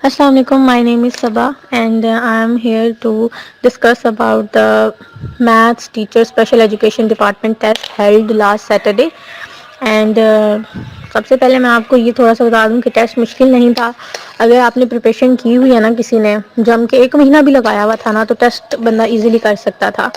Assalamu alaikum. My name is Sabah, and I am here to discuss about the Maths Teacher Special Education Department test held last Saturday. And سب سے پہلے میں آپ کو یہ تھوڑا سا بتا دوں کہ ٹیسٹ مشکل نہیں تھا. اگر آپ نے پریپریشن کی ہوئی ہے نا, کسی نے جم کے 1 مہینہ بھی لگایا ہوا تھا نا, تو ٹیسٹ بندہ ایزیلی کر سکتا تھا.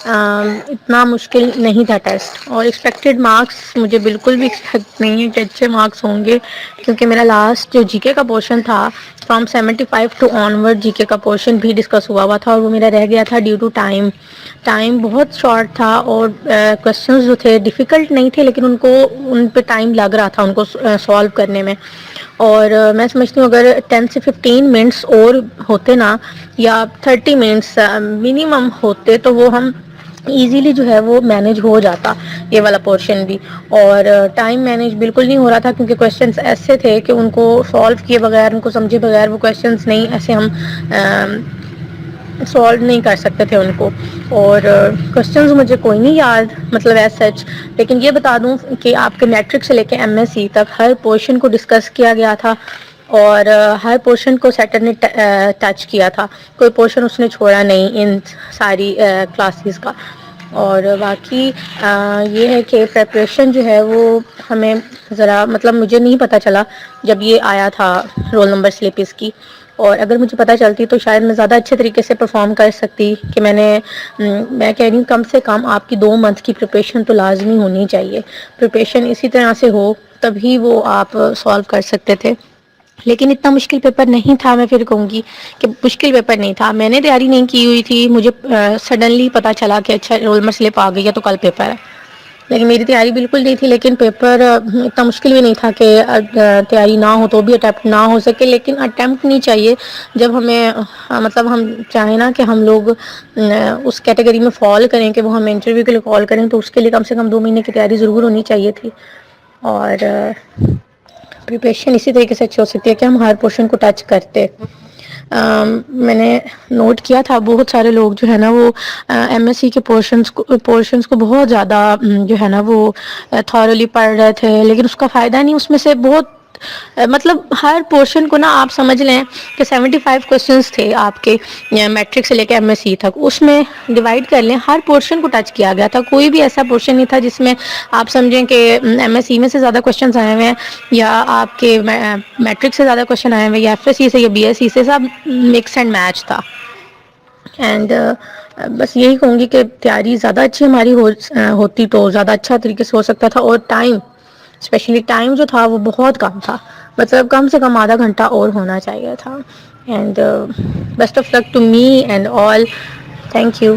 اتنا مشکل نہیں تھا ٹیسٹ. اور ایکسپیکٹڈ مارکس مجھے بالکل بھی ایکسپیکٹ نہیں ہے کہ اچھے مارکس ہوں گے, کیونکہ میرا لاسٹ جو جی کے کا پورشن تھا فرام 75 ٹو آن ورڈ جی کے کا پورشن بھی ڈسکس ہوا تھا, اور وہ میرا رہ گیا تھا ڈیو ٹو ٹائم بہت شارٹ تھا. اور کوشچنز جو تھے ڈیفیکلٹ نہیں تھے, لیکن ان پہ ٹائم لگ رہا تھا ان کو سالو کرنے میں. اور میں سمجھتی ہوں اگر 10 سے 15 منٹس اور ہوتے نا, یا 30 منٹس منیمم ہوتے, تو وہ ہم ایزیلی جو ہے وہ مینیج ہو جاتا یہ والا پورشن بھی. اور ٹائم مینیج بالکل نہیں ہو رہا تھا, کیونکہ کویشچنس ایسے تھے کہ ان کو سالو کیے بغیر, ان کو سمجھے بغیر وہ کویشچنس نہیں ایسے ہم سالو نہیں کر سکتے تھے ان کو. اور کویشچنز مجھے کوئی نہیں یاد مطلب ایز سچ, لیکن یہ بتا دوں کہ آپ کے میٹرک سے لے کے ایم ایس سی تک ہر پورشن کو ڈسکس کیا گیا تھا, اور ہر پورشن کو سیٹر نے ٹچ کیا تھا. کوئی پورشن اس نے چھوڑا نہیں ان ساری کلاسز کا. اور باقی یہ ہے کہ پریپریشن جو ہے وہ ہمیں ذرا مطلب مجھے نہیں پتہ چلا جب یہ آیا تھا رول نمبر سلپ اس کی. اور اگر مجھے پتہ چلتی تو شاید میں زیادہ اچھے طریقے سے پرفارم کر سکتی. کہ میں کہہ رہی ہوں کم سے کم آپ کی 2 منتھ کی پریپریشن تو لازمی ہونی چاہیے. پریپریشن اسی طرح سے ہو تبھی وہ آپ سالو کر سکتے تھے. لیکن اتنا مشکل پیپر نہیں تھا. میں پھر کہوں گی کہ مشکل پیپر نہیں تھا. میں نے تیاری نہیں کی ہوئی تھی, مجھے سڈنلی پتہ چلا کہ اچھا رول نمبر سلپ آ گئی ہے تو کل پیپر ہے, لیکن میری تیاری بالکل نہیں تھی. لیکن پیپر اتنا مشکل بھی نہیں تھا کہ تیاری نہ ہو تو بھی اٹیمپٹ نہ ہو سکے, لیکن اٹیمپٹ نہیں چاہیے جب ہمیں مطلب ہم چاہیں نا کہ ہم لوگ اس کیٹیگری میں فال کریں کہ وہ ہم انٹرویو کے لیے کال کریں, تو اس کے لیے کم سے کم 2 مہینے کی تیاری ضرور ہونی چاہیے تھی. اور پریپریشن اسی طریقے سے اچھی ہو سکتی ہے کہ ہم ہر پورشن کو ٹچ کرتے. میں نے نوٹ کیا تھا بہت سارے لوگ جو ہے نا وہ ایم ایس سی کے پورشنس کو بہت زیادہ جو ہے نا وہ تھورلی پڑھ رہے تھے, لیکن اس کا فائدہ نہیں. اس میں سے بہت مطلب ہر پورشن کو نا آپ سمجھ لیں کہ 75 کویشچنس تھے آپ کے میٹرک سے لے کے ایم ایس سی تک, اس میں ڈیوائڈ کر لیں ہر پورشن کو ٹچ کیا گیا تھا. کوئی بھی ایسا پورشن نہیں تھا جس میں آپ سمجھیں کہ ایم ایس سی میں سے زیادہ کویشچنس آئے ہوئے ہیں, یا آپ کے میٹرک سے زیادہ کویشچن آئے ہوئے ہیں, یا ایف ایس سی سے یا بی ایس سی سے. سب مکس اینڈ میچ تھا. اینڈ بس یہی کہوں گی کہ تیاری زیادہ اچھی ہماری ہوتی تو زیادہ اچھا طریقے سے ہو سکتا تھا. اور ٹائم اسپیشلی ٹائم جو تھا وہ بہت کم تھا, مطلب کم سے کم آدھا گھنٹہ اور ہونا چاہیے تھا. And best of luck to me and all. Thank you.